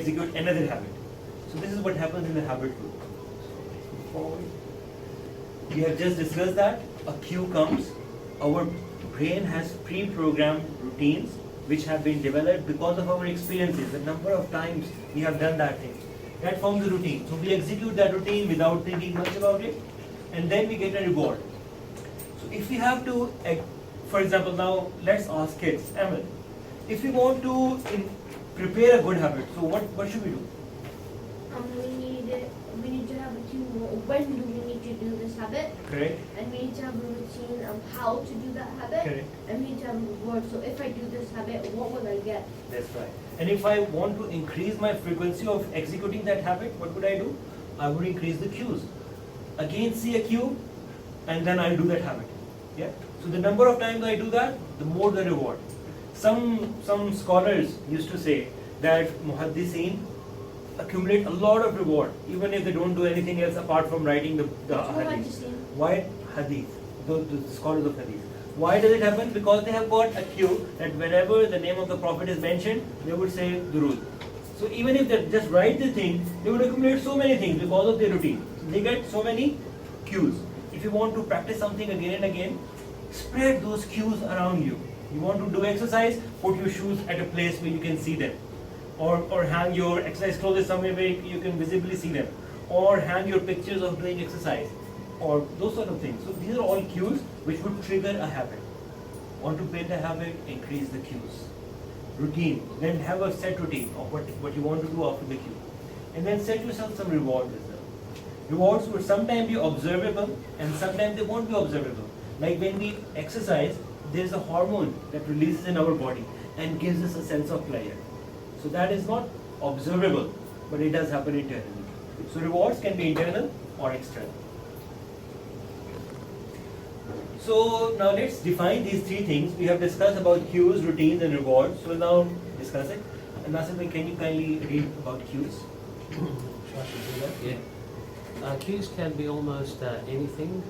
execute another habit. So this is what happens in the habit loop. Forward. We have just discussed that a cue comes, our brain has pre-programmed routines which have been developed because of our experiences, the number of times we have done that thing. That forms a routine. So we execute that routine without thinking much about it, and then we get a reward. So if we have to, for example, now let's ask kids, Emil, if we want to prepare a good habit, so what should we do? We need to have a cue. When do we need to do this habit? Correct. And we need to have a routine of how to do that habit. Correct. And we need to have a reward. So if I do this habit, what will I get? That's right. And if I want to increase my frequency of executing that habit, what would I do? I would increase the cues. Again, see a cue, and then I'll do that habit. Yeah. So the number of times I do that, the more the reward. Some scholars used to say that muhaddiseen accumulate a lot of reward even if they don't do anything else apart from writing the hadith. Why hadith? The scholars of hadith. Why does it happen? Because they have got a cue that whenever the name of the Prophet is mentioned, they would say durood. So even if they just write the thing, they would accumulate so many things because of their routine. So they get so many cues. If you want to practice something again and again, spread those cues around you. You want to do exercise, put your shoes at a place where you can see them. Or hang your exercise clothes somewhere where you can visibly see them. Or hang your pictures of doing exercise. Or those sort of things. So these are all cues which would trigger a habit. Want to build a habit, increase the cues. Routine. Then have a set routine of what you want to do after the cue. And then set yourself some rewards as well. Rewards will sometimes be observable and sometimes they won't be observable. Like when we exercise, there is a hormone that releases in our body and gives us a sense of pleasure. So that is not observable, but it does happen internally. So rewards can be internal or external. So now let's define these three things. We have discussed about cues, routines, and rewards. So we'll now discuss it. And Nasir, can you kindly read about cues? Yeah. Cues can be almost anything,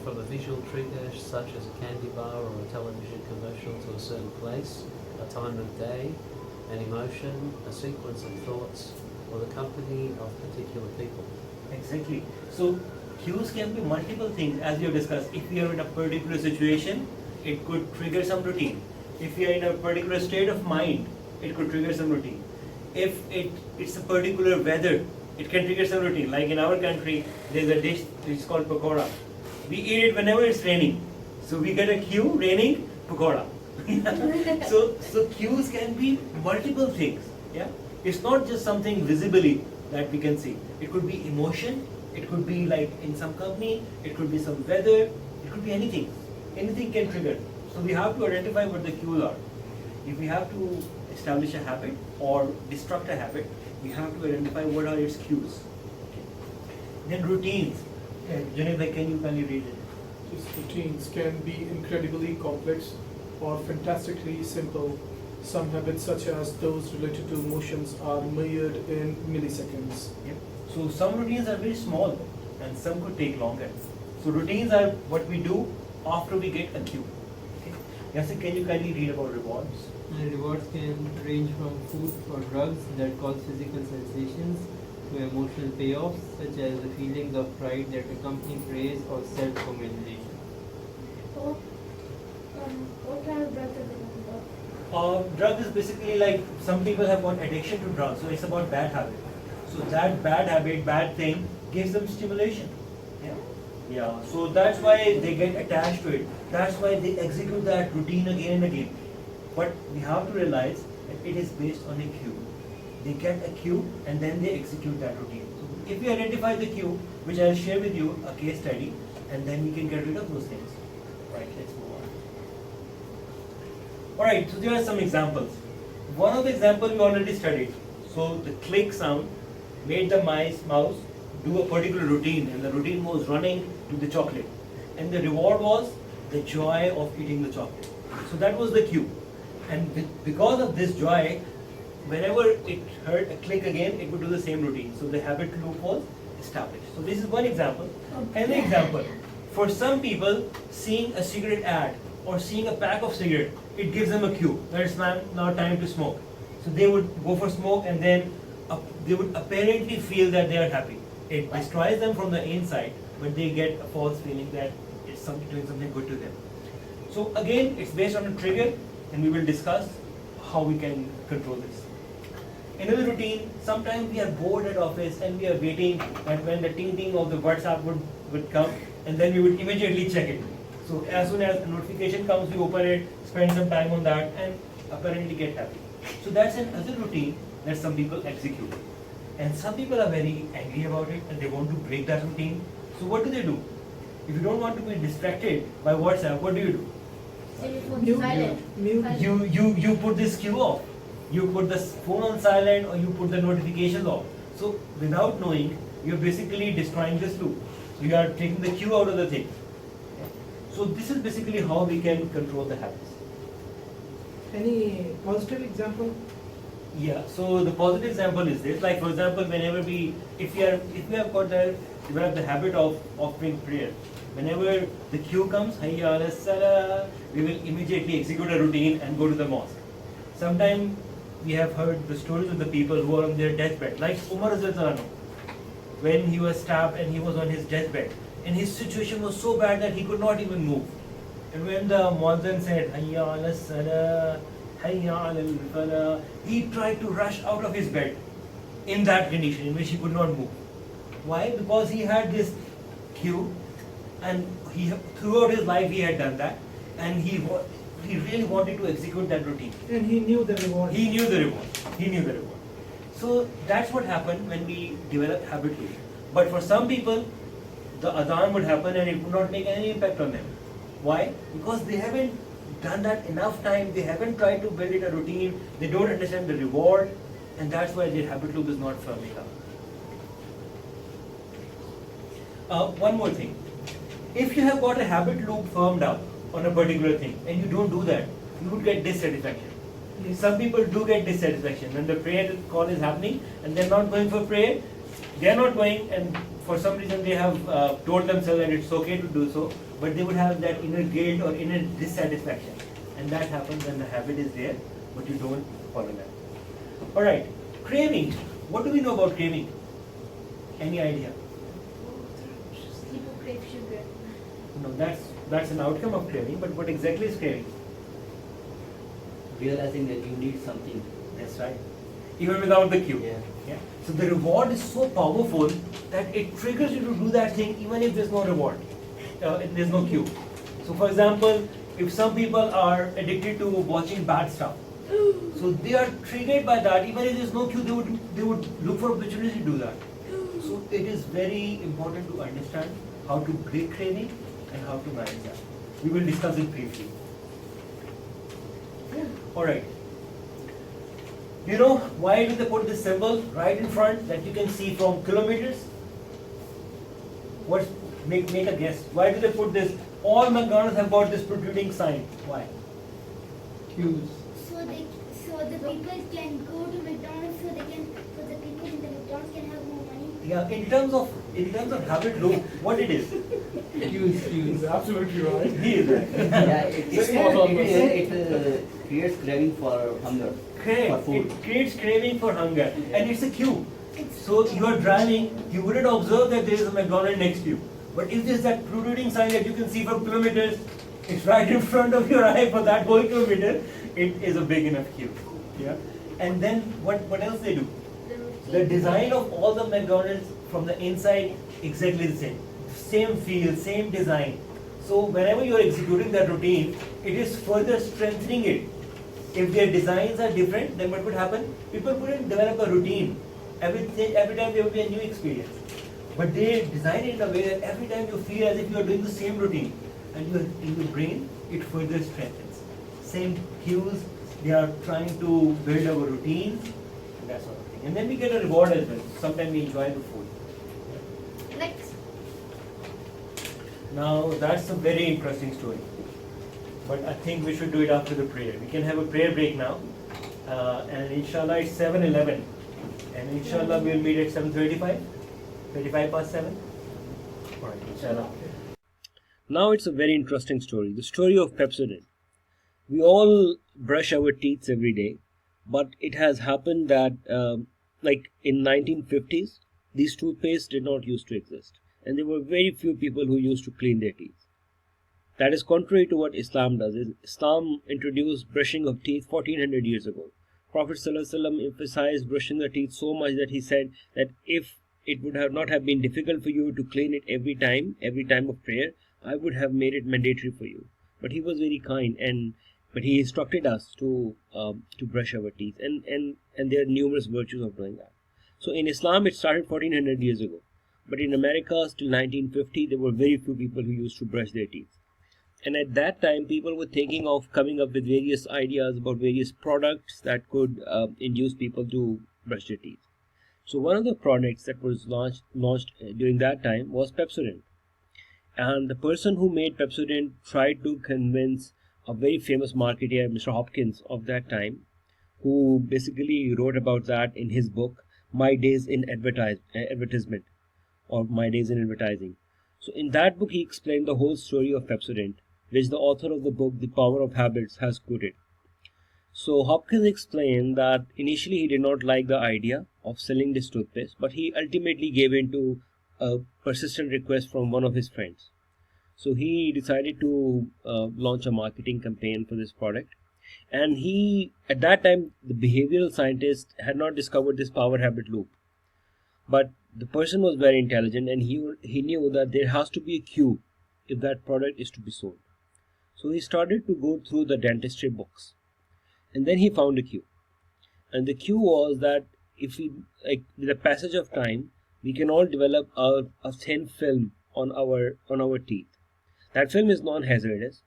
from a visual trigger such as a candy bar or a television commercial to a certain place, a time of day, an emotion, a sequence of thoughts, or the company of particular people. Exactly. So cues can be multiple things, as we have discussed. If we are in a particular situation, it could trigger some routine. If we are in a particular state of mind, it could trigger some routine. If it's a particular weather, it can trigger some routine. Like in our country, there's a dish which is called pakora. We eat it whenever it's raining. So we get a cue, raining, pakora. So cues can be multiple things. Yeah, it's not just something visibly that we can see. It could be emotion. It could be like in some company. It could be some weather. It could be anything. Anything can trigger. So we have to identify what the cues are. If we have to establish a habit or destruct a habit, we have to identify what are its cues. Okay. Then routines. Junaid, can you read it? These routines can be incredibly complex or fantastically simple. Some habits, such as those related to emotions, are measured in milliseconds. Yep. So some routines are very small and some could take longer. So routines are what we do after we get a cue. Okay. Yasir, can you kindly read about rewards? Rewards can range from food or drugs that cause physical sensations to emotional payoffs such as the feelings of pride that accompany praise or self-commendation. What kind of drugs are they talking about? Drug is basically like some people have got addiction to drugs, so it's about bad habit. So that bad habit, bad thing gives them stimulation. Yeah. So that's why they get attached to it. That's why they execute that routine again and again. But we have to realize that it is based on a cue. They get a cue and then they execute that routine. So if we identify the cue, which I'll share with you a case study, and then we can get rid of those things. Right, let's move on. Alright, so there are some examples. One of the examples we already studied. So the click sound made the mouse do a particular routine, and the routine was running to the chocolate. And the reward was the joy of eating the chocolate. So that was the cue. And because of this joy, whenever it heard a click again, it would do the same routine. So the habit loop was established. So this is one example. An example. For some people, seeing a cigarette ad or seeing a pack of cigarette, it gives them a cue that it's now time to smoke. So they would go for smoke, and then they would apparently feel that they are happy. It destroys them from the inside, but they get a false feeling that it's doing something good to them. So again, it's based on a trigger, and we will discuss how we can control this. Another routine, sometimes we are bored at office and we are waiting that when the ting of the WhatsApp would come, and then we would immediately check it. So as soon as a notification comes, we open it, spend some time on that, and apparently get happy. So that's another routine that some people execute. And some people are very angry about it and they want to break that routine. So what do? If you don't want to be distracted by WhatsApp, what do? Set your phone to silent. Silent. You put this cue off. You put the phone on silent, or you put the notifications off. So without knowing, you're basically destroying this loop. So you are taking the cue out of the thing. So this is basically how we can control the habits. Any positive example? Yeah, so the positive example is this, like for example, whenever if we have developed the habit of offering prayer, whenever the cue comes, Hayya ala salah, we will immediately execute a routine and go to the mosque. Sometimes we have heard the stories of the people who are on their deathbed, like Umar Radhiyallahu anhu, when he was stabbed and he was on his deathbed, and his situation was so bad that he could not even move. And when the muazzin said, Hayya ala salah, Hayya ala falah, he tried to rush out of his bed in that condition in which he could not move. Why? Because he had this cue, and throughout his life he had done that, and he really wanted to execute that routine. And he knew the reward. He knew the reward. So that's what happened when we develop habit loop. But for some people, the adhan would happen and it would not make any impact on them. Why? Because they haven't done that enough time, they haven't tried to build it a routine, they don't understand the reward, and that's why their habit loop is not firming up. One more thing. If you have got a habit loop firmed up on a particular thing and you don't do that, you would get dissatisfaction. Some people do get dissatisfaction when the prayer call is happening and they're not going for prayer, they're not going, and for some reason they have told themselves that it's okay to do so, but they would have that inner guilt or inner dissatisfaction, and that happens when the habit is there but you don't follow that. Alright, craving. What do we know about craving? Any idea? People crave sugar. No, that's an outcome of craving, but what exactly is craving? Realizing that you need something. That's right. Even without the cue. Yeah. So the reward is so powerful that it triggers you to do that thing even if there's no reward, if there's no cue. So for example, if some people are addicted to watching bad stuff, so they are triggered by that, even if there's no cue, they would look for opportunity to do that. So it is very important to understand how to break craving and how to manage that. We will discuss it briefly. Alright. You know why do they put this symbol right in front that you can see from kilometers? Make a guess. Why do they put this? All McDonald's have got this protruding sign. Why? Cues. So the people can go to McDonald's so the people in the McDonald's can have more money. Yeah, in terms of habit loop, what it is? Cues. He's absolutely right. He is right. Yeah, it creates craving for hunger. Correct. For food. It creates craving for hunger, and it's a cue. So you are driving, you wouldn't observe that there is a McDonald's next to you. But if there's that protruding sign that you can see from kilometers, it's right in front of your eye for that whole kilometer, it is a big enough cue. Yeah. And then what else they do? The design of all the McDonald's from the inside exactly the same. Same feel, same design. So whenever you are executing that routine, it is further strengthening it. If their designs are different, then what would happen? People couldn't develop a routine. Every time there would be a new experience. But they design it in a way that every time you feel as if you are doing the same routine, and in your brain, it further strengthens. Same cues, they are trying to build our routines, and that sort of thing. And then we get a reward as well. Sometimes we enjoy the food. Next. Now that's a very interesting story. But I think we should do it after the prayer. We can have a prayer break now. And inshallah it's 7:11. And inshallah we'll meet at 7:35. 35 past 7. Alright, inshallah. Now it's a very interesting story. The story of Pepsodent. We all brush our teeth every day. But it has happened that like in 1950s, these toothpaste did not used to exist, and there were very few people who used to clean their teeth. That is contrary to what Islam does. Islam introduced brushing of teeth 1400 years ago. Prophet ﷺ emphasized brushing the teeth so much that he said that if it would have not have been difficult for you to clean it every time of prayer, I would have made it mandatory for you. But he was very kind, but he instructed us to brush our teeth, and there are numerous virtues of doing that. So in Islam, it started 1400 years ago, but in America, till 1950, there were very few people who used to brush their teeth. And at that time, people were thinking of coming up with various ideas about various products that could induce people to brush their teeth. So one of the products that was launched during that time was Pepsodent. And the person who made Pepsodent tried to convince a very famous marketer, Mr. Hopkins, of that time, who basically wrote about that in his book, My Days in Advertisement, or My Days in Advertising. So in that book, he explained the whole story of Pepsodent, which the author of the book, The Power of Habits, has quoted. So Hopkins explained that initially he did not like the idea of selling this toothpaste, but he ultimately gave in to a persistent request from one of his friends. So he decided to launch a marketing campaign for this product. And at that time, the behavioral scientist had not discovered this power habit loop. But the person was very intelligent, and he knew that there has to be a cue if that product is to be sold. So he started to go through the dentistry books, and then he found a cue. And the cue was that if we, like, with the passage of time, we can all develop a thin film on our teeth. That film is non-hazardous,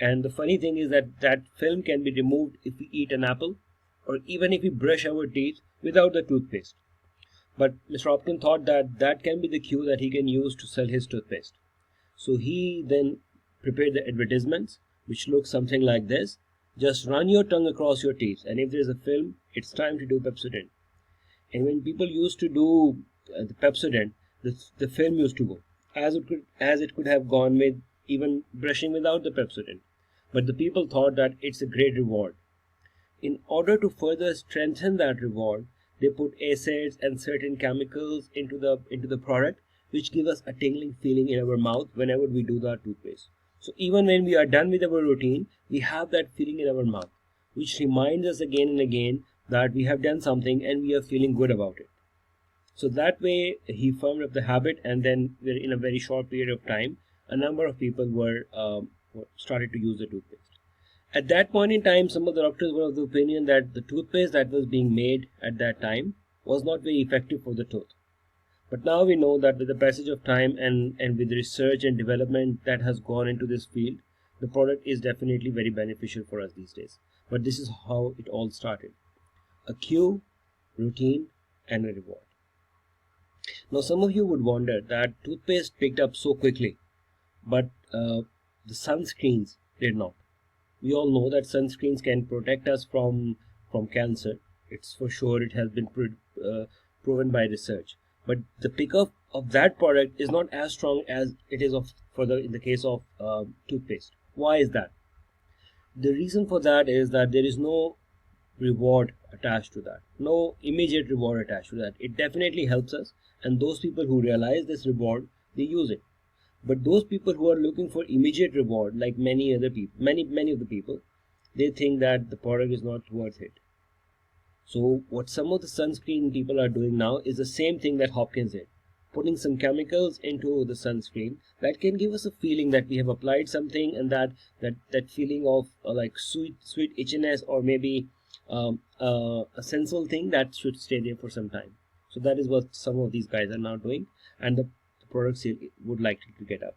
and the funny thing is that film can be removed if we eat an apple, or even if we brush our teeth without the toothpaste. But Mr. Hopkins thought that can be the cue that he can use to sell his toothpaste. So he then prepared the advertisements, which look something like this. Just run your tongue across your teeth, and if there's a film, it's time to do Pepsodent. And when people used to do the Pepsodent, the film used to go, as it could have gone with even brushing without the Pepsodent. But the people thought that it's a great reward. In order to further strengthen that reward, they put acids and certain chemicals into the product, which give us a tingling feeling in our mouth whenever we do the toothpaste. So even when we are done with our routine, we have that feeling in our mouth, which reminds us again and again that we have done something and we are feeling good about it. So that way he firmed up the habit, and then in a very short period of time, a number of people were started to use the toothpaste. At that point in time, some of the doctors were of the opinion that the toothpaste that was being made at that time was not very effective for the tooth. But now we know that with the passage of time and with research and development that has gone into this field, the product is definitely very beneficial for us these days. But this is how it all started. A cue, routine, and a reward. Now some of you would wonder that toothpaste picked up so quickly, but the sunscreens did not. We all know that sunscreens can protect us from cancer. It's for sure, it has been proven by research. But the pickup of that product is not as strong as it is in the case of toothpaste. Why is that? The reason for that is that there is no reward attached to that, no immediate reward attached to that. It definitely helps us, and those people who realize this reward, they use it. But those people who are looking for immediate reward, like many of the people, they think that the product is not worth it. So what some of the sunscreen people are doing now is the same thing that Hopkins did, putting some chemicals into the sunscreen that can give us a feeling that we have applied something, and that feeling of like sweet itchiness, or maybe a sensual thing that should stay there for some time. So that is what some of these guys are now doing, and the product sale would likely to get up.